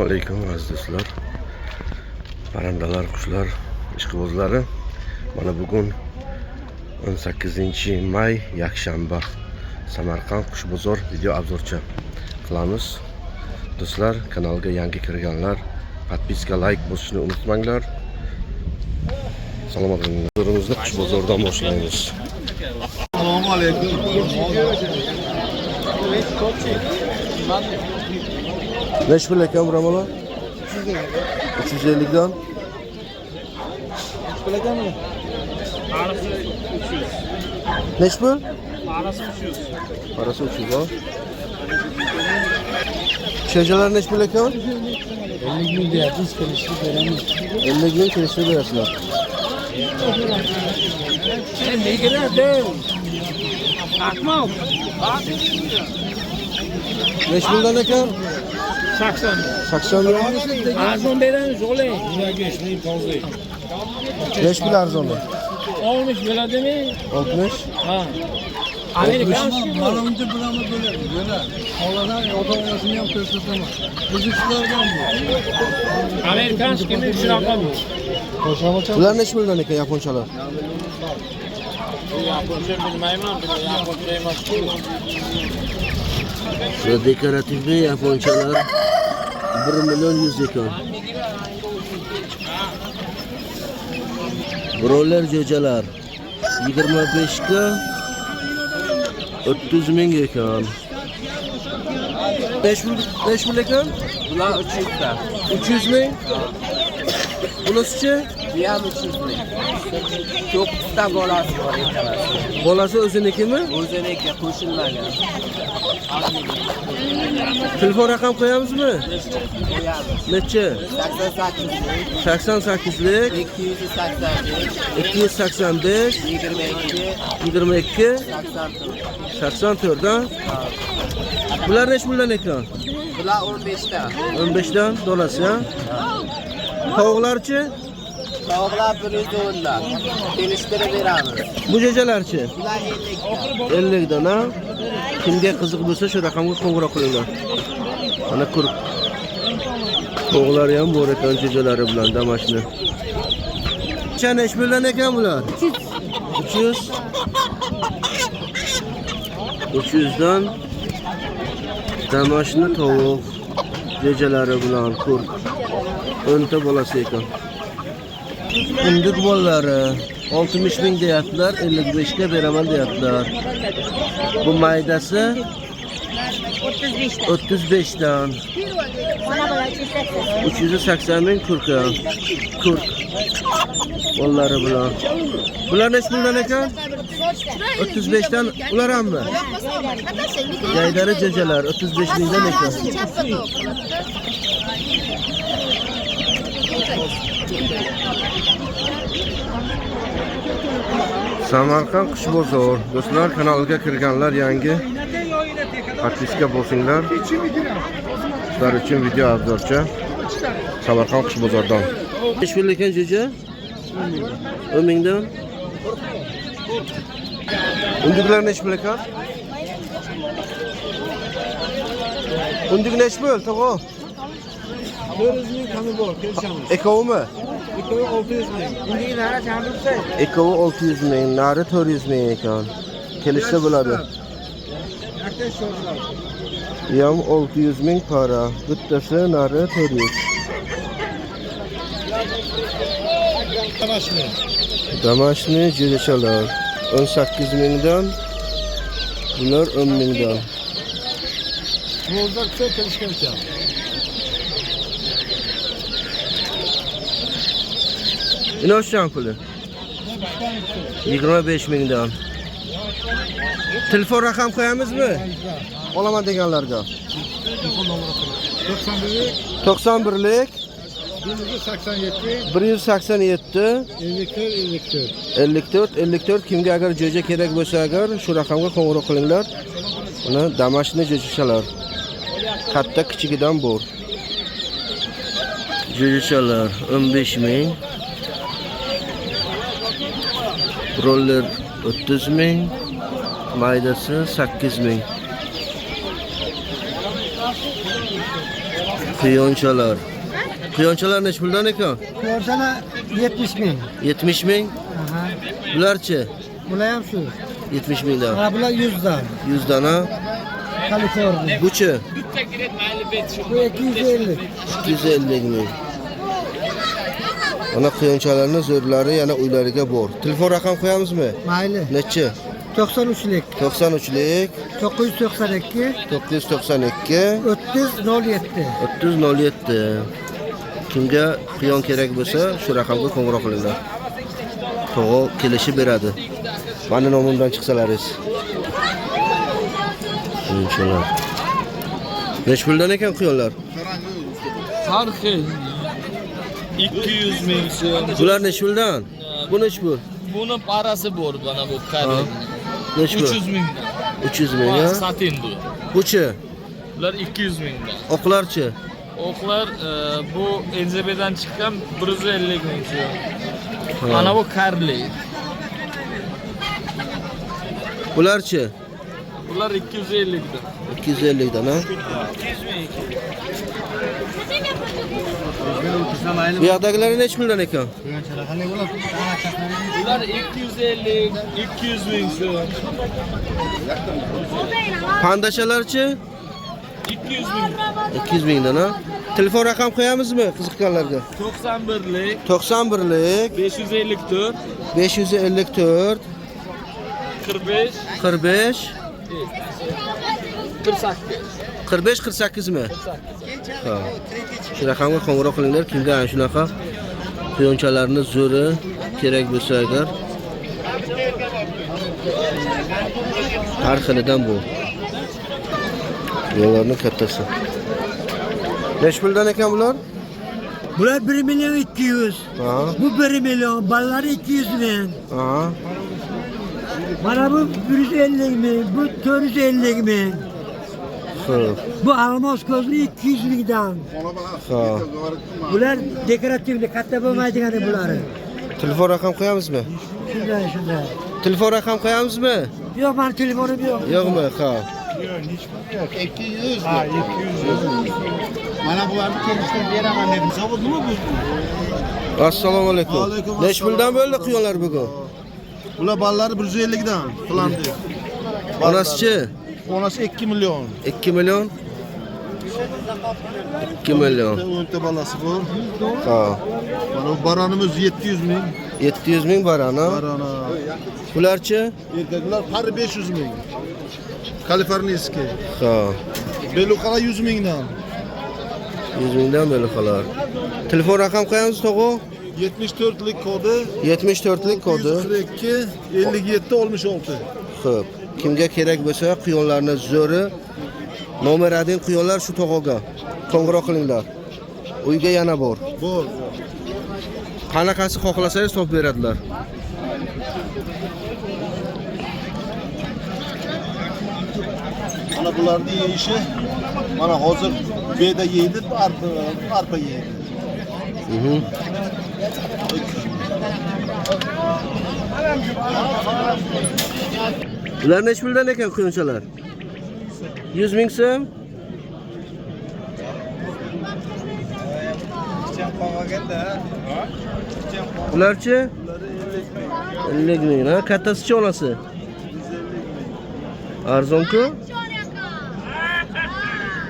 alaykum aziz do'stlar, parandalar, qushlar, ishqibozlari. Mana bugun 18-may yakshanba, Samarqand qush bozor video obzorcha qilamiz. Do'stlar, kanalga yangi kirganlar podpiska, like bosishni unutmanglar. Salomat bo'ling. Bozorimizni qush bozordan boshlaymiz. Assalomu alaykum. Neç pul ekan buramola? 350 dan. Neç pul ekanmi? Arası 300. Neç pul? Arası 300. Parası 300 ha. Şecalar neç pul ekan? 50 bin deyapmiz, kelishib beramiz. 50 gün kelishib berasizlar. Negilar Akmal. Neç puldan ekan? 80. 80 lira. Arzon beramiz o'g'ling. Neç pul arzonu? 60 bo'ladimi? 60. Ha. Amerikan Mana uncha pullarni bo'ladi. Bo'lar. Holadan ota-onasini ham ko'rsataman. O'zbekistondan bu. Amerikanskiy shunaqa bu. Qo'shamacha Bular neç puldan ekan yaponchalar? Yaponcha bilmayman, yaponcha emas. Şu dekoratif yaponchalar 1 milyon 100 ekan. Broller jo'jalar 25 ga 30 ming ekan. 5 ming ekan? Bular 300 ta. 300 ming. Bunisichi? Bu ham 300 ming. 9 ta bolasi bor ekan. Bolasi o'zinikimi? O'ziniki qo'shilmagan. Telefon raqam qo'yamizmi? Qo'yamiz. Necha? 88 lik, 88lik 285, 285 22, 22 84. 84 dan. Bular neç puldan ekan? Bular 15 ta. 15 dan dolasi ha. Tovuqlarchi? Tovuqlar 110 dan. Kelishtirib beramiz. Bu jo'jalarchi? Bular 50 ta. 50 dan ha. Kimga qiziq bo'lsa shu raqamga qo'ng'iroq qilinglar. Mana ko'rib. Tovuqlar ham bor ekan jo'jalari bilan damashni. Qancha necha puldan ekan bular? 300. 300 dan damashni tovuq jo'jalari bilan ko'r. 10 ta bolasi ekan. Kundik bolalari 60 ming deyaptilar, 55 ga beraman deyaptilar. Bu maydasi 35 dan. 380 ming kurka. Kurk. Bolalari bilan. Bular necha puldan ekan? 35 dan. Ular hammi? Jaydari jo'jalar 35 mingdan ekan. Samarqand qush bozor. Do'stlar, kanalga kirganlar yangi podpiska bo'lsinglar. Sizlar uchun video obzorcha Samarqand qush bozordan. Necha pul ekan jo'ja? 10 mingdan. Unduklar necha pul ekan? Unduk necha pul, to'g'ri? 400 ming kami bor, kelishamiz. Ekovmi? Ikkovi 600 ming. Unga nara chaqirsa, Ekovi 600 ming, nari 400 ming ekan. Kelishsa bo'ladi. yakta sho'rlar. Yam 600 ming para. Bittasi nari 400. Tamashni. Damashni jo'jachalar 18 mingdan, bular 10 mingdan. Mo'zakcha kelishgancha. İnoshchan puli 25 mingdan. Telefon raqam qo'yamizmi? Olaman deganlarga. Telefon nomeri 91lik 187 187 54 54 kimga agar jo'ja kerak bo'lsa agar shu raqamga qo'ng'iroq qilinglar. Mana damashni jo'jachalar. Katta kichigidan bor. Jo'jachalar 15 ming. Roller 30 ming. Maydasi 8 ming. Quyonchalar. Quyonchalar necha puldan ekan? Yorsana 70 bin. 70 ming. Aha. Bularchi? Bular ham shu. 70 mingdan. Ha bular 100 dan. 100 dan ha. Kaliforniya. Buchi? Bu 250. 250 ming. Ana quyonchalarning zo'rlari yana uylariga bor. Telefon raqam qo'yamizmi? Mayli. Nechi? 93lik. 93lik 992 992 3007. 3007. Kimga quyon kerak bo'lsa, shu raqamga qo'ng'iroq qilinglar. To'g'ri kelishib beradi. Mani nomimdan chiqsalaringiz. Inshaalloh. Nech puldan ekan quyonlar? Har xil 200 ming so'm. Bular nech puldan? Bu nech pul? Buni parasi bor mana bu karli. Nech pul? 300 mingdan. 300 ming ha? Satin bu. Buchi? Bular 200 mingdan. Oqlarchi? O'qlar bu NZB'dan chiqqan 150 ming so'm. Mana bu karli. Bularchi? Bular 250 dan. 250 dan ha? Bu yoqdagilar nech puldan ekan? Bular 250, 200 ming so'm. Pandashalarchi? 200 ming. 200 mingdan ha? Telefon raqam qo'yamizmi qiziqqanlarga? 91lik, 91lik 554, 554 45, 45 48. 45 48 mi? Ha. Shu raqamga qo'ng'iroq qilinglar. Kimga ana shunaqa quyonchalarni zo'ri kerak bo'lsa agar. Har xilidan bu. Yo'llarning kattasi. Nech puldan ekan bular? Bular 1 milyon 200. Ha. Bu 1 milyon. Balları 200 bin. Ha. Bana bu 150 bin. Bu 450 bin. Xo'p. Bu almos gözlü 200 binden. Ha. Bular dekorativli, katta bo'lmaydigan bular. Telefon raqam qo'yamizmi? Shunday, shunday. Telefon raqam qo'yamizmi? Yo'q, men telefonim yo'q. Yo'qmi? Ha. 200 ha 200 mana bularni kelishtirib beraman dedim. Zavod nima bu? Assalomu alaykum. Nech puldan bo'ldi quyonlar bugun? Bular ballari 150 dan qilandi. Onasichi? Onasi 2 milyon. 2 milyon. 2 milyon. O'nta balasi bor. Ha. Mana bu baronimiz 700 ming. 700 ming barana. Barona. Bularchi? Erkaklar pari 500 ming. Kaliforniyskiy. Ha. Beluqala 100 mingdan. 100 mingdan beluqalar. Telefon raqam qo'yamiz to'g'ri? 74lik kodi 74lik kodi. 42 57 66. Xo'p. Kimga kerak bo'lsa quyonlarni zo'ri nomeradin quyonlar shu to'g'riga qo'ng'iroq qilinglar. Uyga yana bor. Bor. Qanaqasi xohlasangiz topib beradilar. Mana bularni yeyishi mana hozir beda yeydi, arpa yeydi. Bular nech puldan ekan quyonchalar? 100 ming so'm. Bularchi? 50 ming. Ha, kattasichi onasi? Arzon-ku?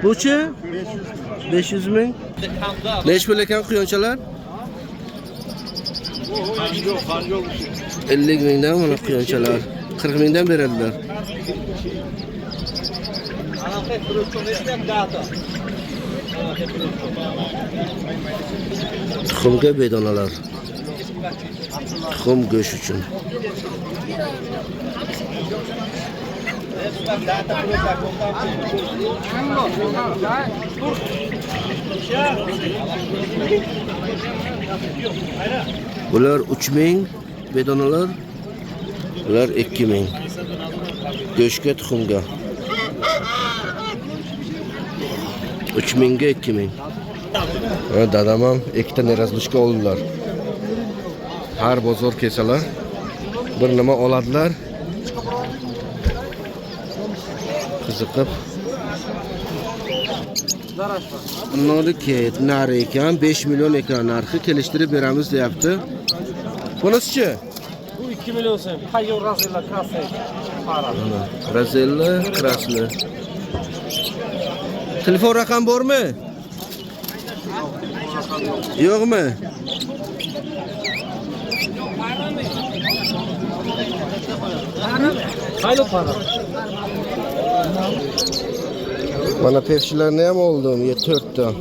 Buchi? 500 ming. Nech pul ekan quyonchalar? 50 mingdan mana quyonchalar. 40 mingdan beradilar. Tuxumga bedonalar. Tuxum go'sht uchun. Bular 3000 bedonalar. Bular 2000. Go'shtga tuxumga. 3000 ga 2000. Ha, dadam ham ikkita nerazlushka oldilar. Har bozor kelsalar bir nima oladilar. Qiziqib Bunlarki nar ekan 5 milyon ekran narxi kelishtirib beramiz deyapti. Bunisi-chi? Bu 2 milyon so'm. Payor razilla krasay. Razella, krasni. Telefon raqam bormi? Yo'qmi? Haylo para. Mana pepsilarni ham oldim, 4 ta.